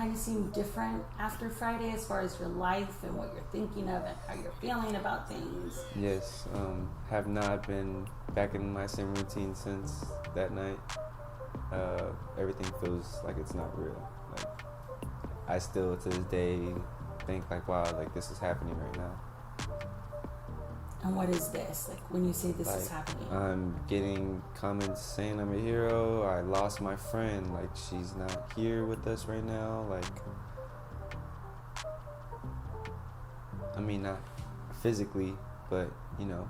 kind of seem different after Friday as far as your life and what you're thinking of and how you're feeling about things? Yes, have not been back in my same routine since that night. Everything feels like it's not real. Like, I still to this day think like, wow, like this is happening right now. And what is this? Like when you say this is happening? I'm getting comments saying I'm a hero. I lost my friend. Like she's not here with us right now. Like, I mean, not physically, but you know,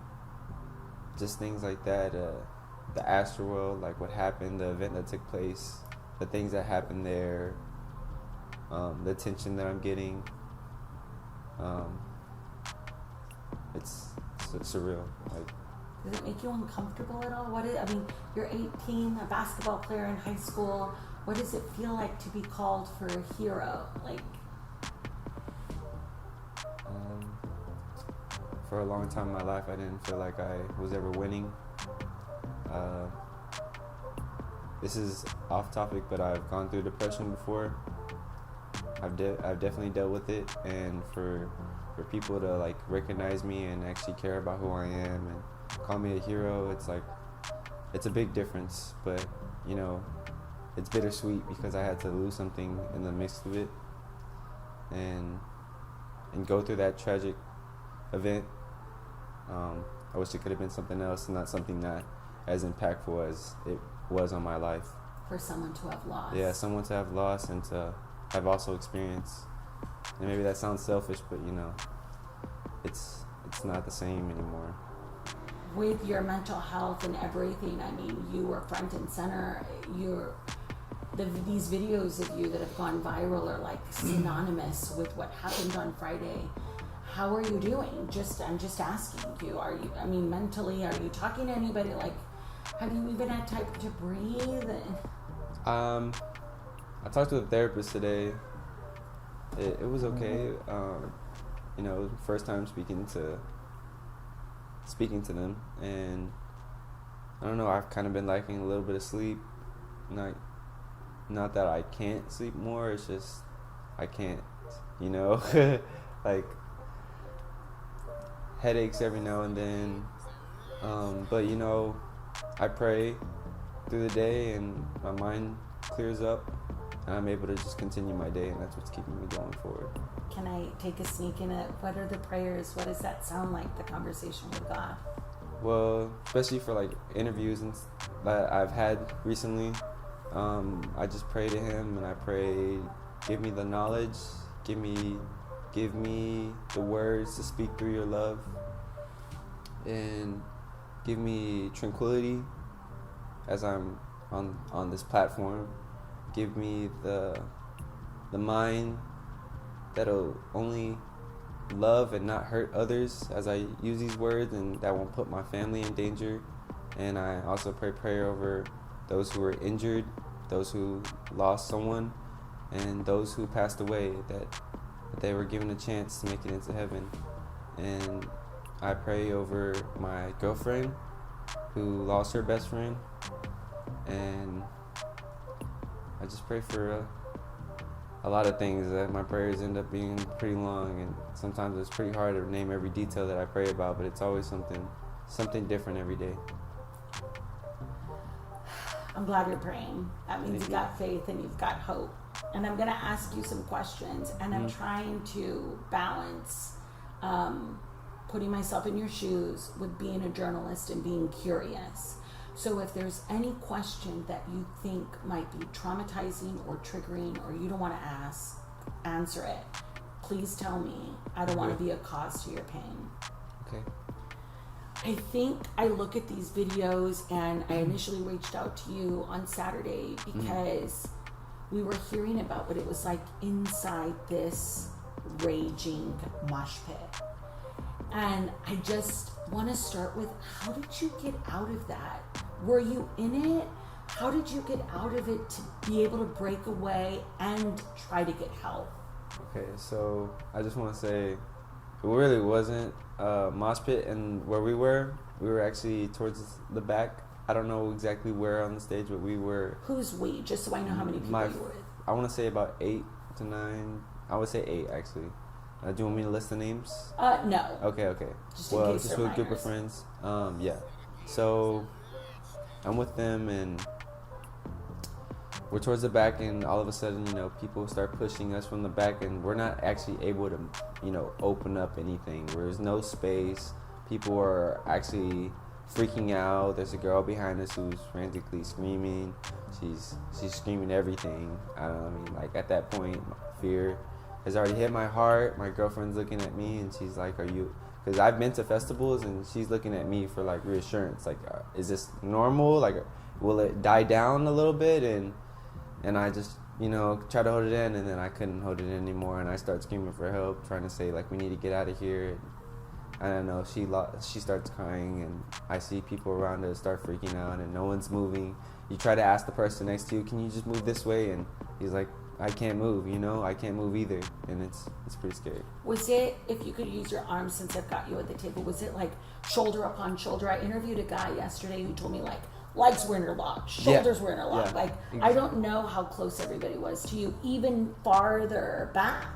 just things like that. The Astroworld, like what happened, the event that took place, the things that happened there, the attention that I'm getting. It's surreal. Like, does it make you uncomfortable at all? I mean, you're 18, a basketball player in high school. What does it feel like to be called for a hero? Like, for a long time in my life, I didn't feel like I was ever winning. This is off topic, but I've gone through depression before. I've definitely dealt with it, and for people to like recognize me and actually care about who I am and call me a hero, it's like, it's a big difference. But you know, it's bittersweet because I had to lose something in the midst of it, and go through that tragic event. I wish it could have been something else and not something not as impactful as it was on my life. For someone to have lost. Yeah, someone to have lost and to have also experienced. And maybe that sounds selfish, but you know, it's not the same anymore. With your mental health and everything, I mean, you were front and center. These videos of you that have gone viral are like synonymous with what happened on Friday. How are you doing? I'm just asking you. Are you? I mean, mentally, are you talking to anybody? Like, have you even had time to breathe? I talked to a therapist today. It was okay. You know, first time speaking to them, and I don't know. I've kind of been liking a little bit of sleep. Not that I can't sleep more. It's just I can't. You know, like headaches every now and then. But you know, I pray through the day, and my mind clears up, and I'm able to just continue my day, and that's what's keeping me going forward. Can I take a sneak in it? What are the prayers? What does that sound like, the conversation with God? Well, especially for like interviews and that I've had recently, I just pray to Him, and I pray, give me the knowledge, give me the words to speak through your love, and give me tranquility as I'm on this platform. Give me the mind that'll only love and not hurt others as I use these words, and that won't put my family in danger. And I also pray prayer over those who were injured, those who lost someone, and those who passed away, that they were given a chance to make it into heaven. And I pray over my girlfriend who lost her best friend, and I just pray for a lot of things. That my prayers end up being pretty long, and sometimes it's pretty hard to name every detail that I pray about, but it's always something different every day. I'm glad you're praying. That means you got faith and you've got hope. And I'm going to ask you some questions, and I'm trying to balance putting myself in your shoes with being a journalist and being curious. So if there's any question that you think might be traumatizing or triggering, or you don't want to answer it, please tell me. I don't want to be a cause to your pain. Okay. I think I look at these videos, and I initially reached out to you on Saturday because we were hearing about what it was like inside this raging mosh pit. And I just want to start with, how did you get out of that? Were you in it? How did you get out of it to be able to break away and try to get help? Okay, so I just want to say, it really wasn't a mosh pit, and where we were actually towards the back. I don't know exactly where on the stage, but we were... Who's we? Just so I know how many people you were with. I want to say about 8 to 9. I would say 8 actually. Do you want me to list the names? No. Okay. Just in Well, case just they're with a group of minors. friends. Yeah. So I'm with them, and we're towards the back, and all of a sudden, people start pushing us from the back, and we're not actually able to, open up anything. There's no space. People are actually freaking out. There's a girl behind us who's frantically screaming. She's screaming everything. Like at that point, fear has already hit my heart. My girlfriend's looking at me, and she's like, "Are you?" Because I've been to festivals, and she's looking at me for like reassurance. Like, is this normal? Like, will it die down a little bit? And I just, try to hold it in, and then I couldn't hold it in anymore, and I start screaming for help, trying to say like, we need to get out of here. I don't know. She starts crying, and I see people around us start freaking out, and no one's moving. You try to ask the person next to you, "Can you just move this way?" And he's like, "I can't move. I can't move either." And it's pretty scary. Was it, if you could use your arms since I've got you at the table, was it like shoulder upon shoulder? I interviewed a guy yesterday who told me like legs were interlocked, shoulders were interlocked. Yeah, like exactly. I don't know how close everybody was to you, even farther back.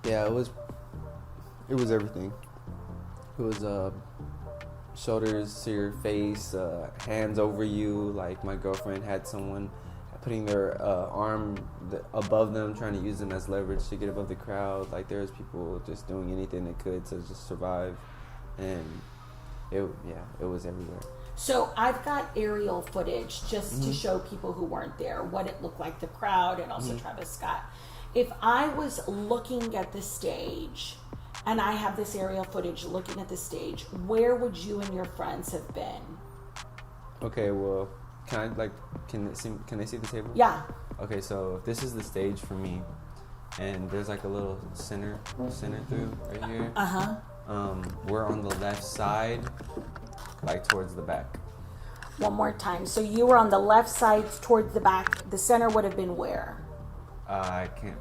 Yeah, it was everything. It was shoulders to your face, hands over you. Like my girlfriend had someone putting their arm above them, trying to use them as leverage to get above the crowd. Like there was people just doing anything they could to just survive, and it was everywhere. So I've got aerial footage just to show people who weren't there what it looked like, the crowd, and also Travis Scott. If I was looking at the stage, and I have this aerial footage looking at the stage, where would you and your friends have been? Okay, well, can they see the table? Yeah. Okay, so this is the stage for me, and there's like a little center through right here. We're on the left side, like towards the back. One more time. So you were on the left side towards the back. The center would have been where? I can't.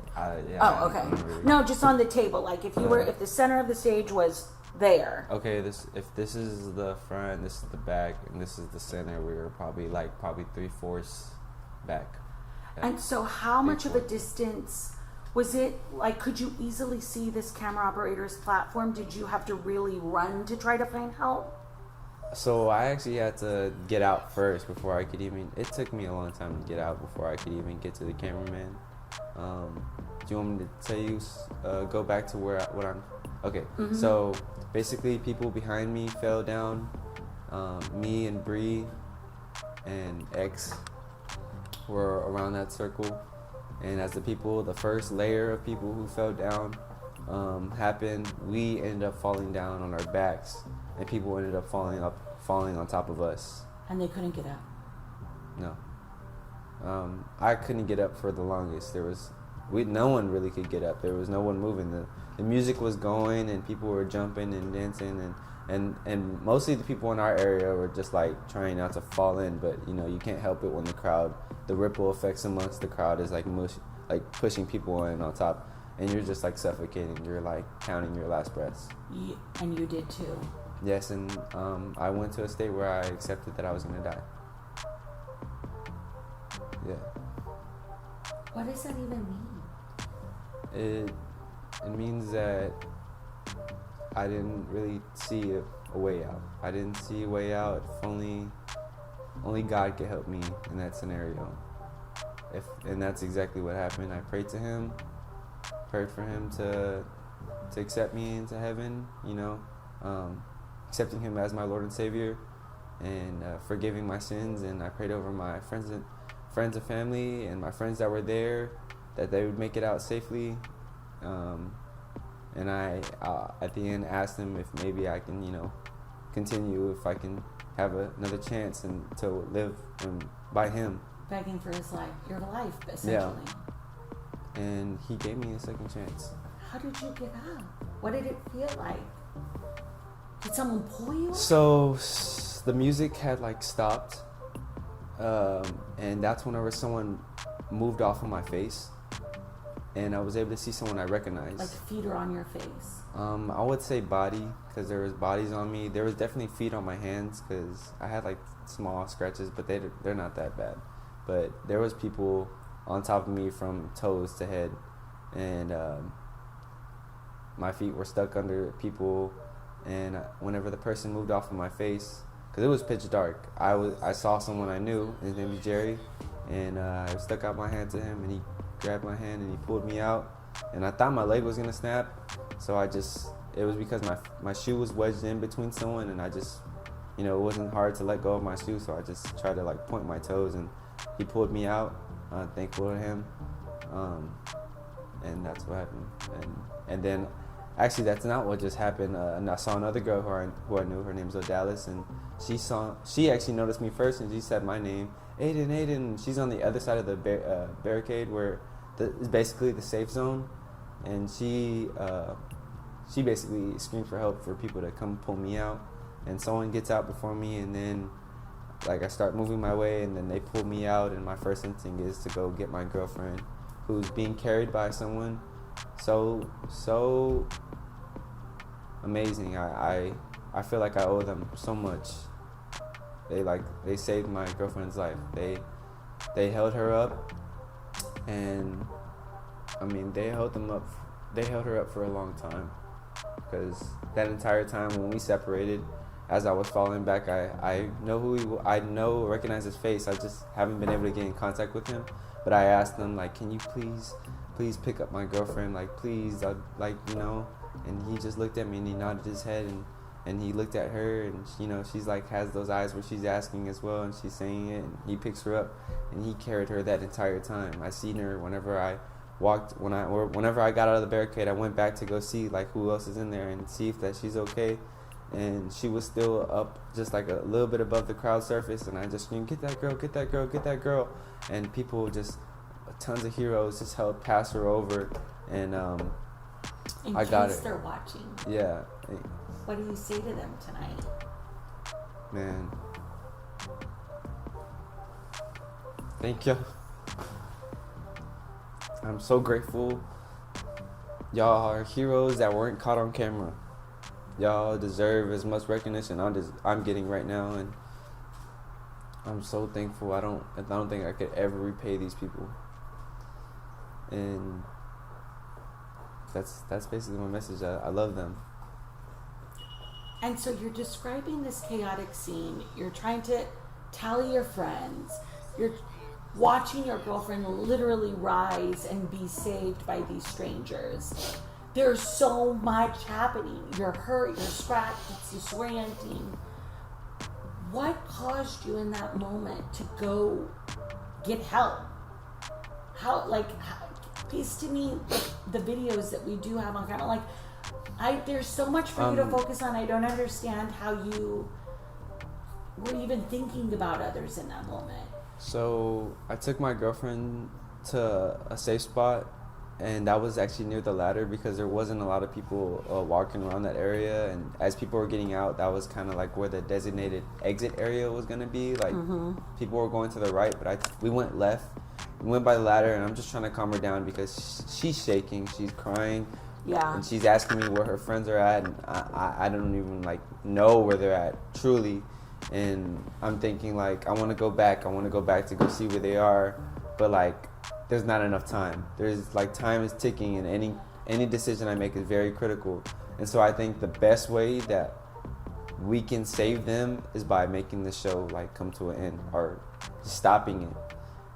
Yeah. Oh, okay. No, just on the table. Like if the center of the stage was there. Okay, if this is the front, this is the back, and this is the center, we were probably 3/4 back. Yeah. And so how much of a distance was it? Like, could you easily see this camera operator's platform? Did you have to really run to try to find help? So I actually had to get out first before I could even. It took me a long time to get out before I could even get to the cameraman. Do you want me to tell you? Go back to what I'm. Okay. So basically, people behind me fell down. Me and Bree and X were around that circle, and as the first layer of people who fell down happened, we ended up falling down on our backs, and people ended up falling on top of us. And they couldn't get up. No. I couldn't get up for the longest. No one really could get up. There was no one moving. The music was going, and people were jumping and dancing, and mostly the people in our area were just like trying not to fall in, but you can't help it when the ripple effects amongst the crowd is like pushing people in on top, and you're just like suffocating. You're like counting your last breaths. And you did too. Yes, and I went to a state where I accepted that I was gonna die. Yeah. What does that even mean? It means that I didn't really see a way out. I didn't see a way out. If only God could help me in that scenario. And that's exactly what happened. I prayed to Him, prayed for Him to accept me into heaven. Accepting Him as my Lord and Savior, and forgiving my sins. And I prayed over my friends and family and my friends that were there, that they would make it out safely. And I at the end asked Him if maybe I can continue, if I can have another chance and to live by Him. Begging for your life, essentially. Yeah. And He gave me a second chance. How did you get up? What did it feel like? Did someone pull you? So the music had stopped, and that's whenever someone moved off of my face, and I was able to see someone I recognized. Like feet are on your face. I would say body, because there was bodies on me. There was definitely feet on my hands, because I had small scratches, but they're not that bad. But there was people on top of me from toes to head, and my feet were stuck under people. And whenever the person moved off of my face, because it was pitch dark, I saw someone I knew. His name was Jerry, and I stuck out my hand to him, and he grabbed my hand and he pulled me out. And I thought my leg was gonna snap, so it was because my shoe was wedged in between someone, and I just, it wasn't hard to let go of my shoe, so I just tried to like point my toes, and he pulled me out. Thankful to him, and that's what happened. And then. Actually, that's not what just happened. And I saw another girl who I knew. Her name's Odalis, and she actually noticed me first, and she said my name, Ayden. She's on the other side of the barricade where is basically the safe zone, and she basically screamed for help for people to come pull me out, and someone gets out before me, and then like I start moving my way, and then they pull me out, and my first instinct is to go get my girlfriend, who's being carried by someone. So amazing. I feel like I owe them so much. They saved my girlfriend's life. They held her up, and I mean they held her up for a long time, because that entire time when we separated, as I was falling back, I recognize his face. I just haven't been able to get in contact with him, but I asked him, like, can you please pick up my girlfriend, like, please, and he just looked at me, and he nodded his head, and he looked at her, and she's like, has those eyes where she's asking as well, and she's saying it, and he picks her up, and he carried her that entire time. I seen her whenever I got out of the barricade. I went back to go see like who else is in there and see if that she's okay, and she was still up just like a little bit above the crowd surface, and I just screamed, get that girl, get that girl, get that girl, and people just, tons of heroes just helped pass her over, and I got it. In case they're watching. Yeah. What do you say to them tonight? Man. Thank you. I'm so grateful. Y'all are heroes that weren't caught on camera. Y'all deserve as much recognition I'm getting right now, and I'm so thankful. I don't think I could ever repay these people. And that's basically my message. I love them. And so you're describing this chaotic scene. You're trying to tally your friends. You're watching your girlfriend literally rise and be saved by these strangers. There's so much happening. You're hurt, you're scratched, it's disorienting. What caused you in that moment to go get help? Piece to me the videos that we do have on camera. There's so much for you to focus on. I don't understand how you were even thinking about others in that moment. So I took my girlfriend to a safe spot, and that was actually near the ladder because there wasn't a lot of people walking around that area. And as people were getting out, that was kind of like where the designated exit area was going to be. People were going to the right, but we went left. We went by the ladder, and I'm just trying to calm her down because she's shaking, she's crying. Yeah. And she's asking me where her friends are at, and I don't even know where they're at, truly. And I'm thinking I want to go back to go see where they are, but there's not enough time. There's time is ticking, and any decision I make is very critical. And so I think the best way that we can save them is by making the show come to an end or stopping it.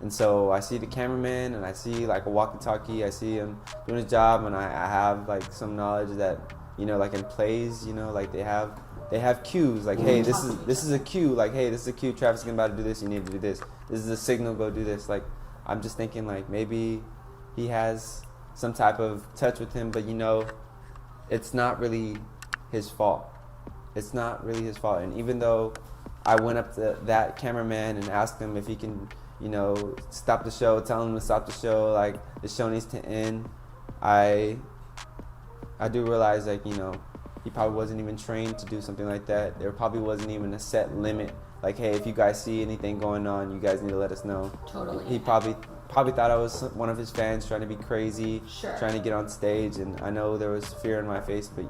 And so I see the cameraman, and I see a walkie-talkie. I see him doing his job, and I have some knowledge that in plays, they have cues hey, this is a cue. Hey, this is a cue. Traffic's about to do this. You need to do this. This is a signal. Go do this. I'm just thinking maybe he has some type of touch with him, but it's not really his fault. It's not really his fault. And even though I went up to that cameraman and asked him if he can, stop the show, tell him to stop the show, the show needs to end, I do realize he probably wasn't even trained to do something like that. There probably wasn't even a set limit. Hey, if you guys see anything going on, you guys need to let us know. Totally. He probably thought I was one of his fans trying to be crazy, sure, trying to get on stage, and I know there was fear in my face, but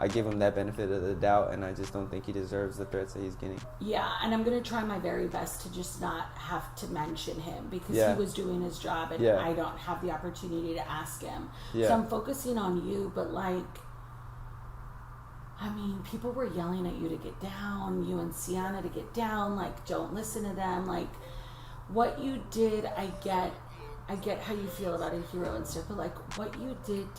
I give him that benefit of the doubt, and I just don't think he deserves the threats that he's getting. Yeah, and I'm going to try my very best to just not have to mention him because Yeah. he was doing his job and Yeah. I don't have the opportunity to ask him. Yeah. So I'm focusing on you, but like, I mean, people were yelling at you to get down, you and Sienna to get down, like, don't listen to them. Like, what you did, I get how you feel about a hero and stuff, but like, what you did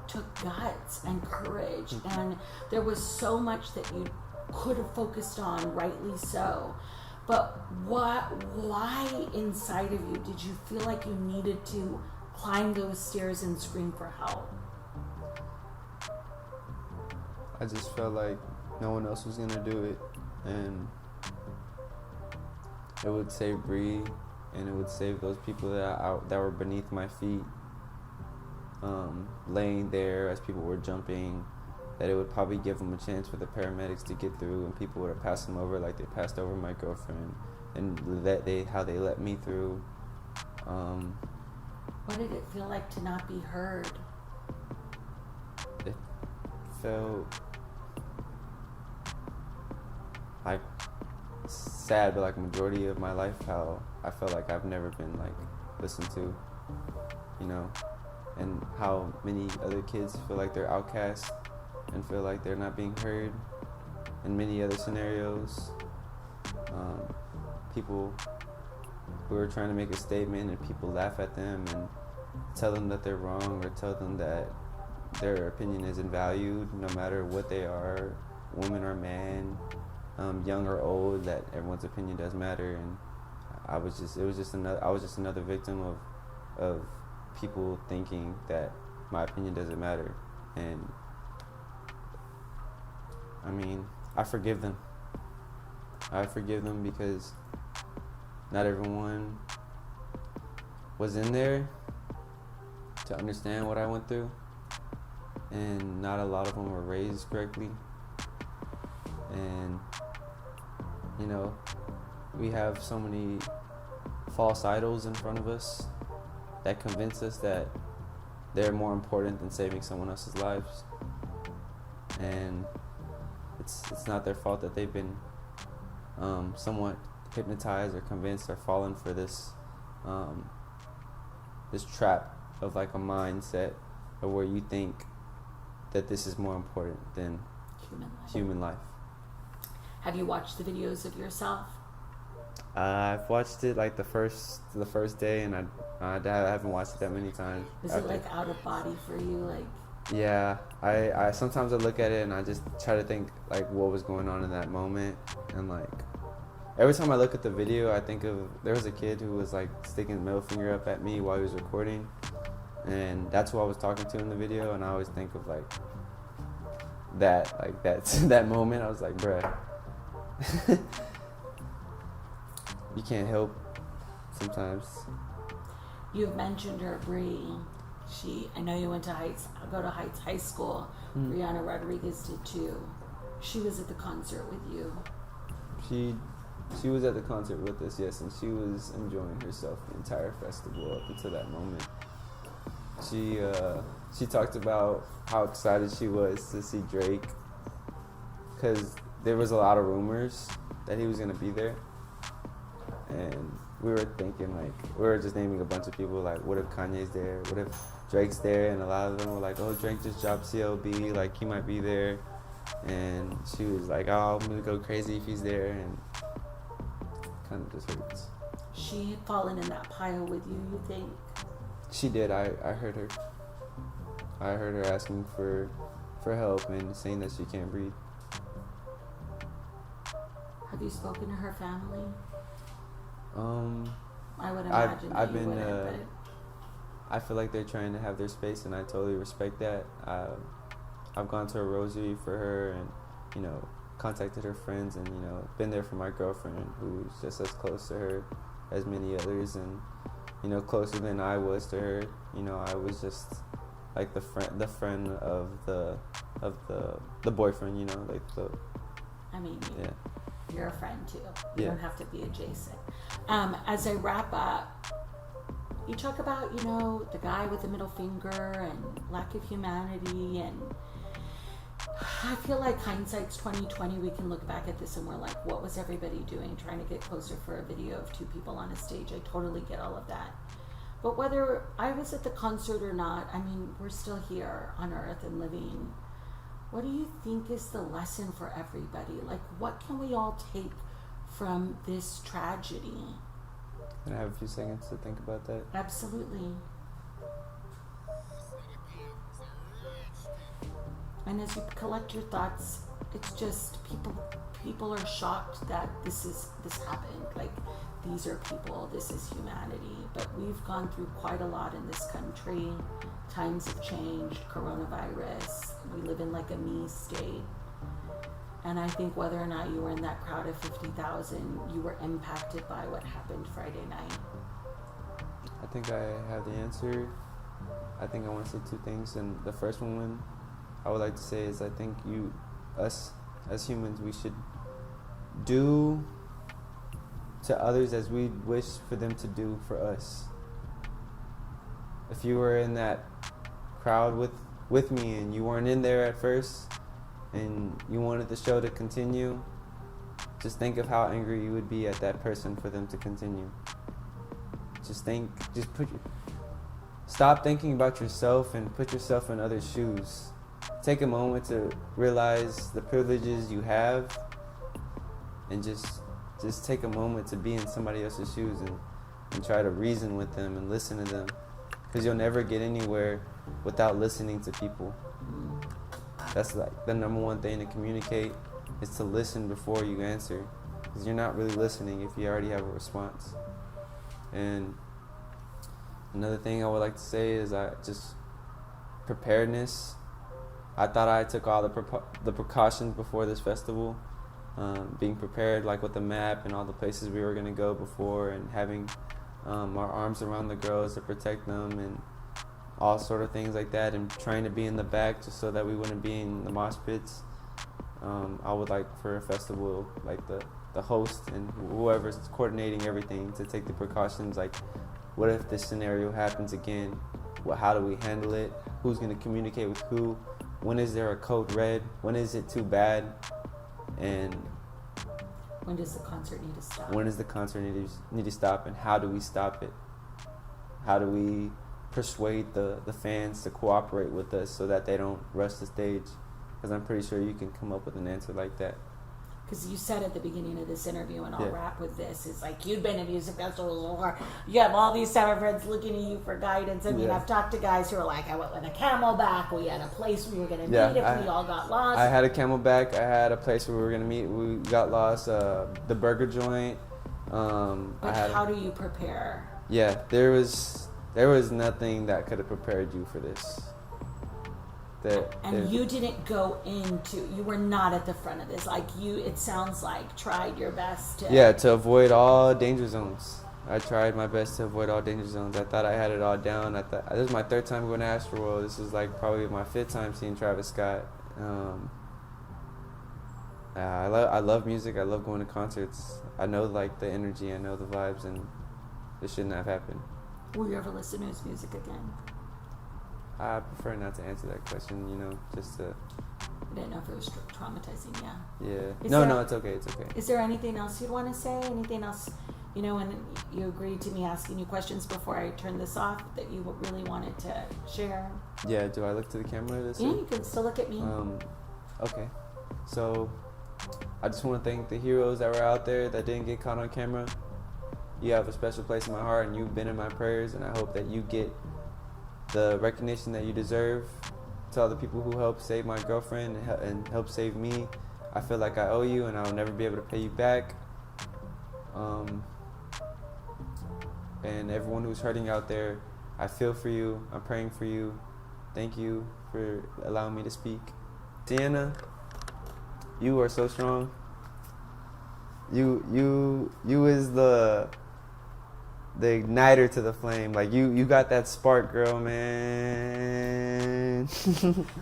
took guts and courage, and there was so much that you could have focused on, rightly so. But why inside of you did you feel like you needed to climb those stairs and scream for help? I just felt like no one else was gonna do it, and it would save Bree, and it would save those people that were beneath my feet, laying there as people were jumping. That it would probably give them a chance for the paramedics to get through, and people would have passed them over like they passed over my girlfriend, and how they let me through. What did it feel like to not be heard? It felt like sad, but like majority of my life, how I felt like I've never been like listened to, you know, and how many other kids feel like they're outcast and feel like they're not being heard in many other scenarios. People who are trying to make a statement and people laugh at them and tell them that they're wrong, or tell them that their opinion isn't valued no matter what they are, woman or man, young or old, that everyone's opinion does matter. And I was just another victim of people thinking that my opinion doesn't matter. And I mean, I forgive them. I forgive them because not everyone was in there to understand what I went through, and not a lot of them were raised correctly. And you know, we have so many false idols in front of us that convince us that they're more important than saving someone else's lives. And it's not their fault that they've been somewhat hypnotized or convinced or fallen for this this trap of like a mindset of where you think that this is more important than human life. Have you watched the videos of yourself? I've watched it like the first day, and I haven't watched it that many times. Is it like out of body for you? Like, yeah, I sometimes I look at it and I just try to think like what was going on in that moment, and like every time I look at the video, I think of there was a kid who was like sticking his middle finger up at me while he was recording, and that's who I was talking to in the video. And I always think of like that moment. I was like, bruh, you can't help sometimes. You've mentioned her, Bree. I know you went to Heights High School. Brianna Rodriguez did too. She was at the concert with you. She was at the concert with us, yes, and she was enjoying herself the entire festival up until that moment. She talked about how excited she was to see Drake, because there was a lot of rumors that he was going to be there. And we were thinking, like, we were just naming a bunch of people, like, what if Kanye's there? What if Drake's there? And a lot of them were like, oh, Drake just dropped CLB, like, he might be there. And she was like, oh, I'm going to go crazy if he's there. And kind of just hurts. She had fallen in that pile with you think? She did. I heard her. I heard her asking for help and saying that she can't breathe. Have you spoken to her family? I would imagine I've you been. wouldn't, but I feel like they're trying to have their space, and I totally respect that. I've gone to a rosary for her, and you know, contacted her friends, and you know, been there for my girlfriend, who's just as close to her as many others, and you know, closer than I was to her. You know, I was just like the friend of the boyfriend. You know, like the. I mean, yeah. You're a friend too. You Yeah. don't have to be adjacent. As I wrap up, you talk about, you know, the guy with the middle finger and lack of humanity, and I feel like hindsight's 2020. We can look back at this and we're like, what was everybody doing trying to get closer for a video of two people on a stage? I totally get all of that. But whether I was at the concert or not, I mean, we're still here on Earth and living. What do you think is the lesson for everybody? Like, what can we all take from this tragedy? Can I have a few seconds to think about that? Absolutely. And as you collect your thoughts, it's just people are shocked that this happened. Like, these are people, this is humanity. But we've gone through quite a lot in this country. Times have changed, coronavirus. We live in like a me state. And I think whether or not you were in that crowd of 50,000, you were impacted by what happened Friday night. I think I have the answer. I think I want to say two things. And the first one I would like to say is I think us as humans, we should do to others as we wish for them to do for us. If you were in that crowd with me and you weren't in there at first and you wanted the show to continue, just think of how angry you would be at that person for them to continue. Stop thinking about yourself and put yourself in others' shoes. Take a moment to realize the privileges you have and just take a moment to be in somebody else's shoes and try to reason with them and listen to them. Because you'll never get anywhere without listening to people. That's like the number one thing to communicate is to listen before you answer. Because you're not really listening if you already have a response. And another thing I would like to say is preparedness. I thought I took all the precautions before this festival. Being prepared, like with the map and all the places we were going to go before, and having our arms around the girls to protect them and all sort of things like that, and trying to be in the back just so that we wouldn't be in the mosh pits. I would like for a festival, like the host and whoever's coordinating everything, to take the precautions, like what if this scenario happens again? How do we handle it? Who's going to communicate with who? When is there a code red? When is it too bad? And when does the concert need to stop? When does the concert need to stop, and how do we stop it? How do we persuade the fans to cooperate with us so that they don't rush the stage? Because I'm pretty sure you can come up with an answer like that. Because you said at the beginning of this interview, and I'll wrap with this, is like, you've been in music festivals before. You have all these summer friends looking at you for guidance. I mean, I've talked to guys who are like, I went with a camelback. We had a place we were going to meet if we all got lost. I had a camelback. I had a place where we were going to meet. We got lost. The burger joint. But how do you prepare? Yeah, there was nothing that could have prepared you for this. You didn't go you were not at the front of this. Like, it sounds like, tried your best to... Yeah, to avoid all danger zones. I tried my best to avoid all danger zones. I thought I had it all down. This is my third time going to Astroworld. This is like probably my fifth time seeing Travis Scott. I love music. I love going to concerts. I know like the energy. I know the vibes, and this shouldn't have happened. Will you ever listen to his music again? I prefer not to answer that question, just to... I didn't know if it was traumatizing, Yeah. No, it's okay, Is there anything else you'd want to say? Anything else, and you agreed to me asking you questions before I turned this off that you really wanted to share? Yeah, do I look to the camera this you can still look at me. Okay. So, I just want to thank the heroes that were out there that didn't get caught on camera. You have a special place in my heart, and you've been in my prayers, and I hope that you get the recognition that you deserve. To all the people who helped save my girlfriend and help save me, I feel like I owe you, and I'll never be able to pay you back. And everyone who's hurting out there, I feel for you. I'm praying for you. Thank you for allowing me to speak. Deanna, you are so strong. You is the igniter to the flame. Like, you got that spark, girl, man.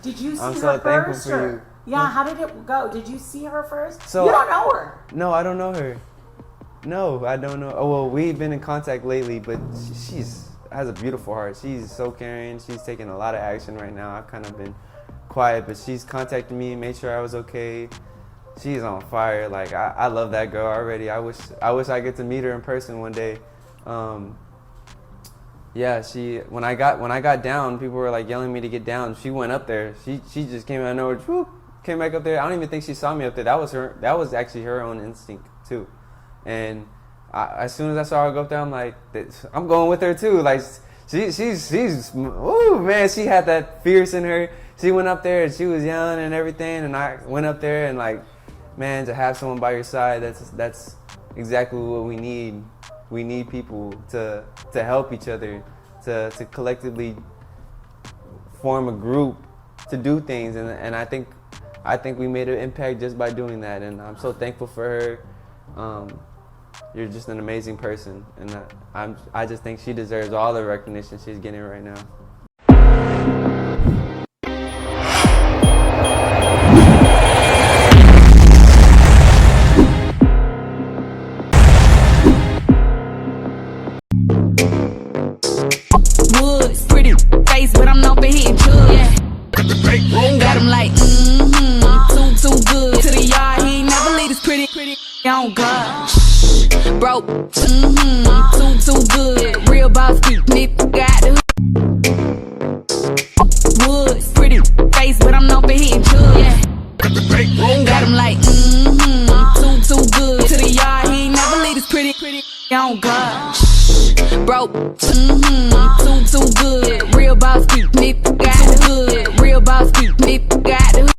Did you see I'm her so thankful first? for you. Yeah, how did it go? Did you see her first? So, you don't know her. No, I don't know her. No, I don't know. Oh, well, we've been in contact lately, but she has a beautiful heart. She's so caring. She's taking a lot of action right now. I've kind of been quiet, but she's contacted me, made sure I was okay. She's on fire. Like I love that girl already. I wish I get to meet her in person one day. Yeah, when I got down, people were like yelling at me to get down. She went up there. She just came out of nowhere, whoop, came back up there. I don't even think she saw me up there. That was actually her own instinct too. And as soon as I saw her go up there, I'm like, I'm going with her too. Like she's ooh man, she had that fierce in her. She went up there and she was yelling and everything, and I went up there and like, man, to have someone by your side, that's exactly what we need. We need people to help each other, to collectively form a group to do things, and I think we made an impact just by doing that, and I'm so thankful for her. You're just an amazing person, and I just think she deserves all the recognition she's getting right now. Woods, pretty face, but I'm known for hitting drugs. Yeah. Got him like, too good. To the yard, he ain't never leave his pretty on God. Broke, too good. Real boss, nigga got the woods, pretty face, but I'm known for hitting drugs. Yeah. Got him like, too good. To the yard, he ain't never leave his pretty on God. Broke, too good. Real boss, nigga got the good. Real boss, nigga got the